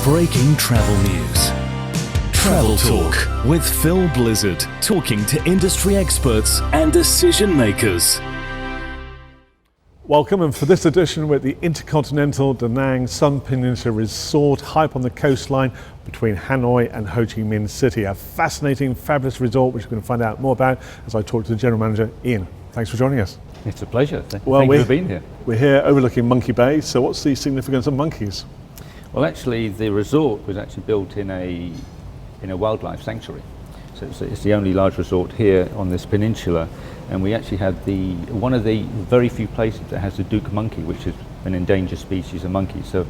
breaking travel news. Travel Talk with Phil Blizzard, talking to industry experts and decision makers. Welcome, and for this edition we're at the Intercontinental Da Nang Sun Peninsula Resort, high up on the coastline between Hanoi and Ho Chi Minh City. A fascinating, fabulous resort which we're going to find out more about as I talk to the General Manager, Iain. Thanks for joining us. It's a pleasure. Thank you for being here. We're here overlooking Monkey Bay, so what's the significance of monkeys? Well, actually the resort was actually built in a wildlife sanctuary. So it's the only large resort here on this peninsula, and we actually have one of the very few places that has the Duke monkey, which is an endangered species of monkey. So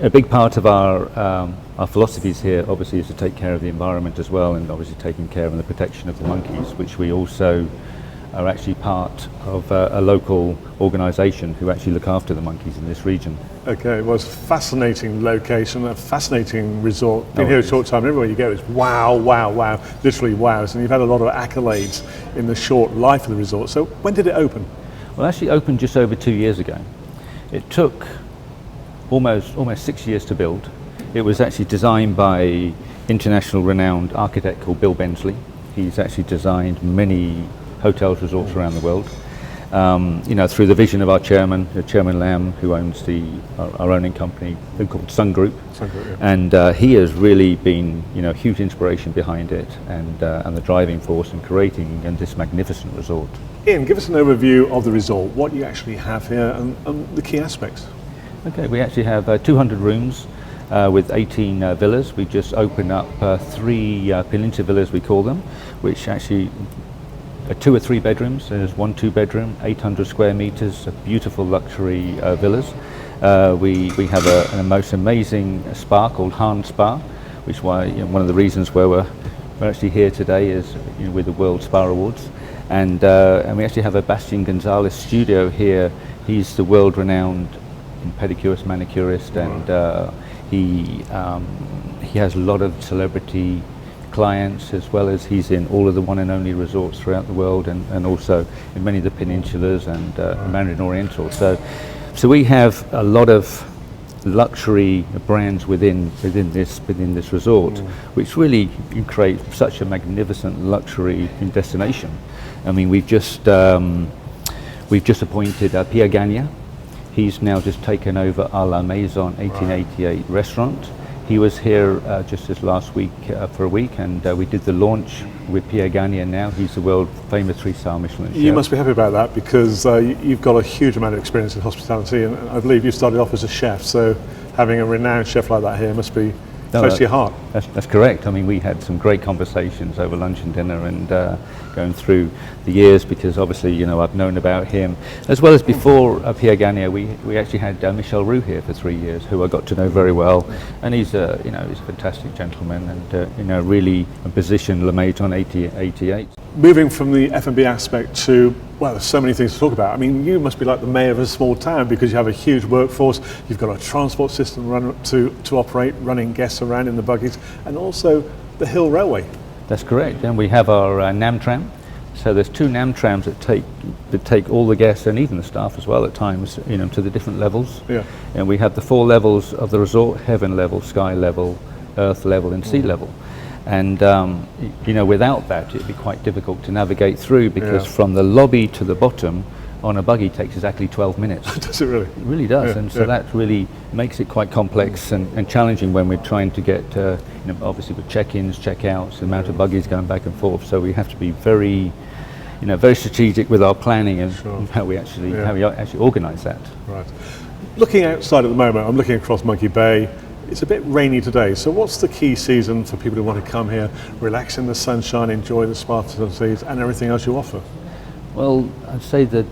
a big part of our philosophies here obviously is to take care of the environment as well, and obviously taking care of the protection of the monkeys, which we also are actually part of a local organisation who actually look after the monkeys in this region. Okay, well, it's a fascinating location, a fascinating resort. Been here a short time, and everywhere you go it's wow, wow, wow, literally wows, and you've had a lot of accolades in the short life of the resort. So when did it open? Well, actually opened just over 2 years ago. It took almost 6 years to build. It was actually designed by international renowned architect called Bill Bensley. He's actually designed many hotels, resorts around the world. Through the vision of our chairman, Chairman Lam, who owns our owning company called Sun Group. Yeah. And he has really been, a huge inspiration behind it, and the driving force in creating this magnificent resort. Iain, give us an overview of the resort, what you actually have here, and the key aspects. Okay, we actually have 200 rooms with 18 villas. We just opened up 3 peninsula villas, we call them, which actually 2 or 3 bedrooms. There's 1 2-bedroom, 800 square meters, beautiful luxury villas. We have a most amazing spa called Han Spa, which is why one of the reasons where we're actually here today is with the World Spa Awards, and we actually have a Bastian Gonzalez studio here. He's the world-renowned pedicurist, manicurist, and he has a lot of celebrity clients, as well as he's in all of the one and only resorts throughout the world, and also in many of the peninsulas and Mandarin Oriental. So we have a lot of luxury brands within this resort, which really create such a magnificent luxury destination. I mean, we've just appointed Pierre Gagne. He's now just taken over a La Maison 1888 restaurant. He was here just this last week for a week, and we did the launch with Pierre Gagne, and now he's the world famous 3-star Michelin chef. You must be happy about that, because you've got a huge amount of experience in hospitality, and I believe you started off as a chef, so having a renowned chef like that here must be close to your heart. That's correct. I mean, we had some great conversations over lunch and dinner, and going through the years, because obviously I've known about him as well as before Pierre Gagne. We actually had Michel Roux here for 3 years, who I got to know very well, and he's a fantastic gentleman, and really positioned La Maison 1888. Moving from the F&B aspect to, well, there's so many things to talk about. I mean, you must be like the mayor of a small town, because you have a huge workforce, you've got a transport system to operate, running guests around in the buggies, and also the Hill Railway. That's correct, and we have our Nam Tram. So there's 2 Nam Trams that take all the guests, and even the staff as well at times, to the different levels. Yeah. And we have the 4 levels of the resort: heaven level, sky level, earth level, and sea level. And without that, it'd be quite difficult to navigate through, because from the lobby to the bottom on a buggy takes exactly 12 minutes. Does it really? It really does, and so that really makes it quite complex and challenging when we're trying to get, obviously with check-ins, check-outs, the amount of buggies going back and forth. So we have to be very strategic with our planning and how we actually organise that. Right. Looking outside at the moment, I'm looking across Monkey Bay. It's a bit rainy today, so what's the key season for people who want to come here, relax in the sunshine, enjoy the spa facilities and everything else you offer? Well, I'd say that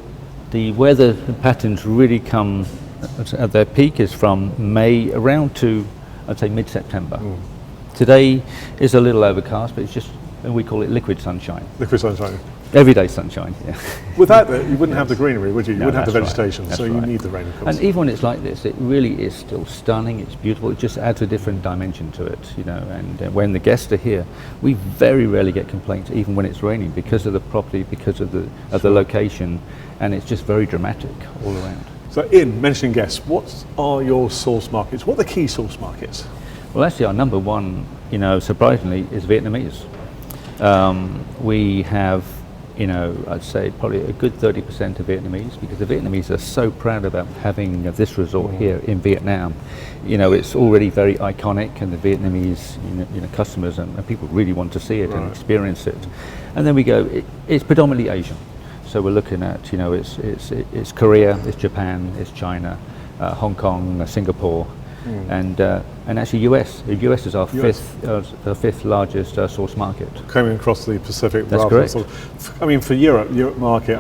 the weather patterns really come at their peak is from May around to, I'd say, mid-September. Today is a little overcast, but it's just, we call it liquid sunshine. Liquid sunshine. Everyday sunshine, yeah. Without that, you wouldn't have the greenery, would you? You No, wouldn't have the vegetation, right. so you need the rain, of course. And even when it's like this, it really is still stunning, it's beautiful, it just adds a different dimension to it, and when the guests are here, we very rarely get complaints, even when it's raining, because of the property, because of the location, and it's just very dramatic all around. So Iain, mentioning guests, what are your source markets? What are the key source markets? Well, actually, our number one, surprisingly, is Vietnamese. We have, I'd say probably a good 30% of Vietnamese, because the Vietnamese are so proud about having this resort here in Vietnam. It's already very iconic, and the Vietnamese, customers and people really want to see it and experience it. And then we go, it's predominantly Asian. So we're looking at, it's Korea, it's Japan, it's China, Hong Kong, Singapore, and actually US. The US is our fifth largest source market. Coming across the Pacific. That's correct. For Europe market,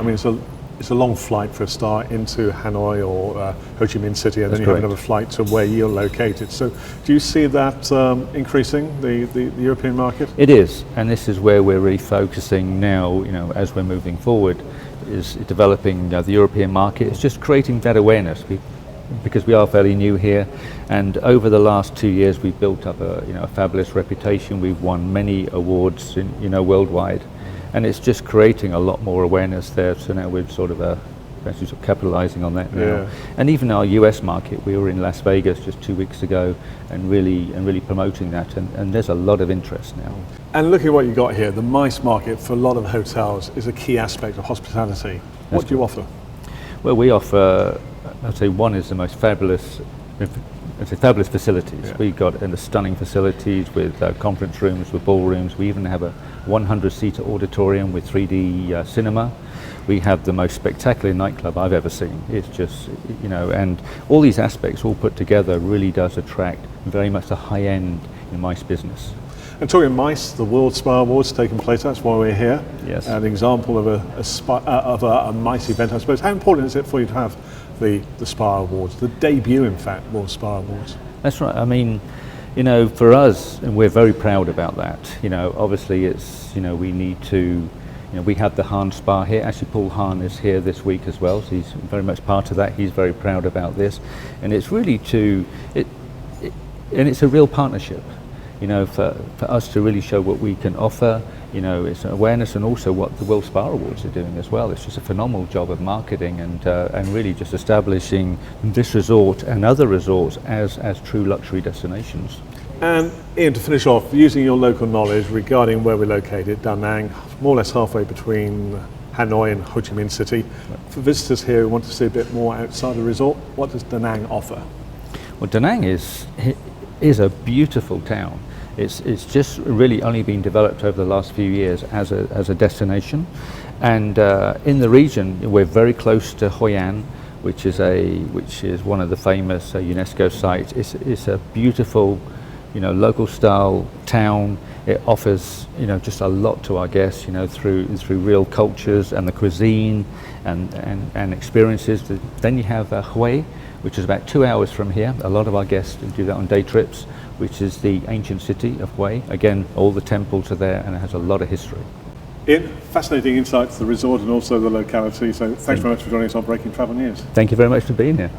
it's a long flight for a start into Hanoi or Ho Chi Minh City, and then you have another flight to where you're located. So do you see that increasing, the European market? It is, and this is where we're really focusing now, as we're moving forward, is developing the European market. It's just creating that awareness, because we are fairly new here, and over the last 2 years we've built up a fabulous reputation. We've won many awards worldwide, and it's just creating a lot more awareness there. So now we're sort of capitalizing on that now. Yeah. And even our US market, we were in Las Vegas just 2 weeks ago, and really promoting that, and there's a lot of interest now. And look at what you got here. The MICE market for a lot of hotels is a key aspect of hospitality. What do you offer? Well, we offer, I'd say, one is the most fabulous facilities. Yeah. We've got stunning facilities with conference rooms, with ballrooms. We even have a 100-seater auditorium with 3D cinema. We have the most spectacular nightclub I've ever seen. It's just, and all these aspects all put together really does attract very much the high end in MICE business. And talking MICE, the World Spa Awards taking place, that's why we're here. Yes. An example of a MICE event, I suppose. How important is it for you to have the Spa Awards, the debut, in fact, World Spa Awards? That's right. For us, and we're very proud about that. Obviously it's, we need to, we have the Hahn Spa here. Actually, Paul Hahn is here this week as well, so he's very much part of that. He's very proud about this, and it's really and it's a real partnership. For us to really show what we can offer, it's awareness, and also what the World Spa Awards are doing as well. It's just a phenomenal job of marketing and really just establishing this resort and other resorts as true luxury destinations. And Iain, to finish off, using your local knowledge regarding where we're located, Da Nang, more or less halfway between Hanoi and Ho Chi Minh City. For visitors here who want to see a bit more outside the resort, what does Da Nang offer? Well, Da Nang is a beautiful town. It's just really only been developed over the last few years as a destination, and in the region we're very close to Hoi An, which is one of the famous UNESCO sites. It's a beautiful, local style town. It offers just a lot to our guests, through real cultures and the cuisine and experiences. Then you have Hue, which is about 2 hours from here. A lot of our guests do that on day trips, which is the ancient city of Hue. Again, all the temples are there, and it has a lot of history. Iain, fascinating insights to the resort and also the locality. So thanks very much for joining us on Breaking Travel News. Thank you very much for being here.